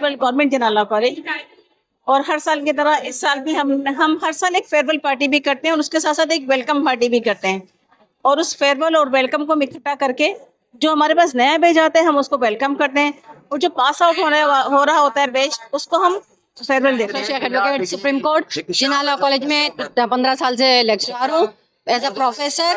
Principal government general law college. और हर साल की तरह इस साल भी हम हर साल एक फेयरवेल पार्टी भी करते हैं और उसके साथ साथ एक वेलकम पार्टी भी करते हैं। और उस फेयरवेल और वेलकम को इकट्ठा करके जो हमारे पास नया बैच आता है हम उसको वेलकम करते हैं, और जो पास आउट हो रहा होता है बैच उसको हम फेयरवेल देते हैं। एडवोकेट सुप्रीम कोर्ट जिना लॉ कॉलेज में 15 साल से लेक्चरर हूँ एज अ प्रोफेसर।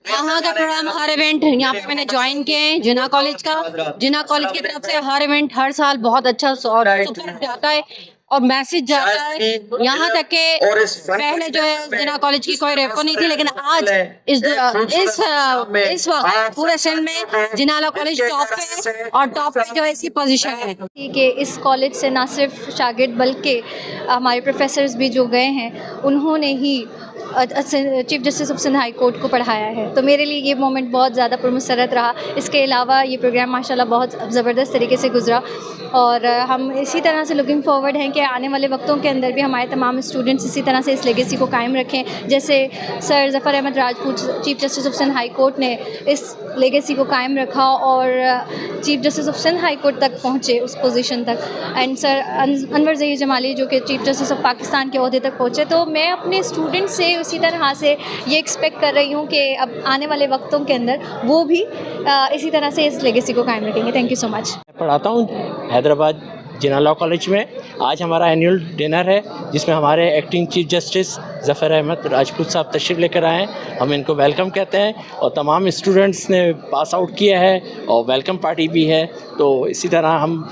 यहाँ का प्रोग्राम हर इवेंट यहाँ पे मैंने ज्वाइन किए हैं जिना कॉलेज की तरफ से हर इवेंट हर साल बहुत अच्छा और सुपर जाता है और मैसेज जाता है। यहाँ तक के पहले जो है जिना कॉलेज की कोई रेपो नहीं थी, लेकिन आज इस वक्त पूरे सिंध में जिना लॉ कॉलेज टॉप पे है और टॉप पे जो है इसकी पोजीशन है कि इस कॉलेज से ना सिर्फ शागिर्द बल्कि हमारे प्रोफेसर्स भी जो गए हैं उन्होंने ही chief justice of Sindh high court को पढ़ाया है, तो मेरे लिए ये मोमेंट बहुत ज़्यादा पुरमसरत रहा। इसके अलावा ये प्रोग्राम माशाल्लाह बहुत ज़बरदस्त तरीके से गुजरा और हम इसी तरह से लुकिंग फॉरवर्ड हैं कि आने वाले वक्तों के अंदर भी हमारे तमाम स्टूडेंट्स इसी तरह से इस लेगेसी को कायम रखें। जैसे sir Zafar Ahmed Rajput chief justice of Sindh high court ने इस लेगेसी को कायम रखा और chief justice of Sindh high court तक पहुँचे उस पोजीशन तक, एंड सर अनवर ज़हीर जमाली जो कि चीफ जस्टिस ऑफ पाकिस्तान के ओहदे तक पहुँचे। तो मैं अपने स्टूडेंट से उसी तरह से ये एक्सपेक्ट कर रही हूँ कि अब आने वाले वक्तों के अंदर वो भी इसी तरह से इस लेगेसी को कायम रखेंगे। Thank you so much. पढ़ाता हूँ हैदराबाद जिना लॉ कॉलेज में। आज हमारा एनुअल डिनर है जिसमें हमारे acting chief justice Zafar Ahmed Rajput साहब तशरीफ़ लेकर आए हैं। हम इनको वेलकम कहते हैं और तमाम स्टूडेंट्स ने पास आउट किया है और वेलकम पार्टी भी है। तो इसी तरह हम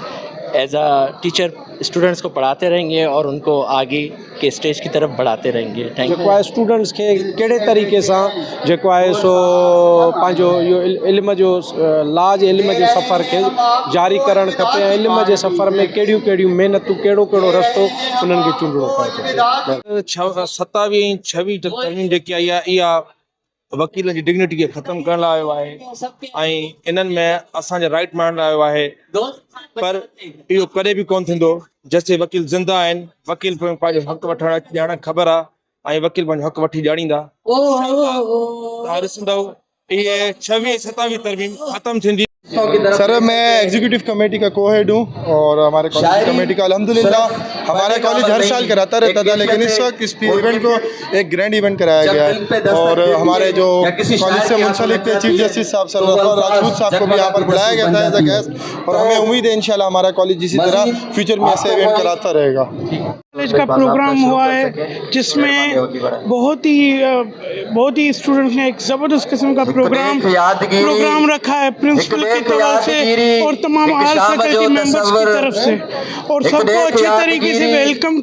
एज आ टीचर स्टूडेंट्स को पढ़ाते रहेंगे और उनको आगे के स्टेज की तरफ बढ़ाते रहेंगे। Thank you. स्टूडेंट्स के कहिड़े तरीक़े सां जेको आहे सो पंहिंजो इहो इल्म जो लाज इल्म जे सफ़र खे जारी करणु खपे ऐं इल्म जे सफ़र में कहिड़ियूं कहिड़ियूं महिनतूं कहिड़ो कहिड़ो रस्तो उन्हनि खे चूंडणो पए। 27 ऐं 26 तरमीम जेकी आई आहे इहा वकीलनि जी डिग्निटी खे ख़तमु करण लाइ आयो आहे ऐं इन्हनि में असांजा राइट मारण लाइ आयो आहे, पर इहो कॾहिं बि कोन थींदो जेसिताईं वकील ज़िंदा आहिनि। वकील पंहिंजो हक़ वठण ॼाणण ख़बर आहे ऐं वकील पंहिंजो हक़ वठी ॼाणींदा। तव्हां ॾिसंदव इहे 26-27 तरमीम ख़तमु थींदी। सर मैं एग्जीक्यूटिव कमेटी का को-हेड हूँ और हमारे कॉलेज कमेटी का अल्हम्दुलिल्लाह हमारा कॉलेज हर साल कराता रहता था, लेकिन इस वक्त इस इवेंट को एक ग्रैंड इवेंट कराया गया है और हमारे जो कॉलेज से मुंसलिक थे चीफ जस्टिस साहब सर राजपूत साहब को भी यहाँ पर बुलाया गया था एज अ गेस्ट, और हमें उम्मीद है इंशाल्लाह हमारा कॉलेज इसी तरह फ्यूचर में ऐसे इवेंट कराता रहेगा। कॉलेज का प्रोग्राम हुआ है जिसमें बहुत ही स्टूडेंट्स ने एक ज़बरदस्त किस्म का प्रोग्राम रखा है प्रिंसिपल की तरफ से और तमाम ऑल फैकल्टी मेंबर्स की तरफ से, और सबको अच्छे तरीके से वेलकम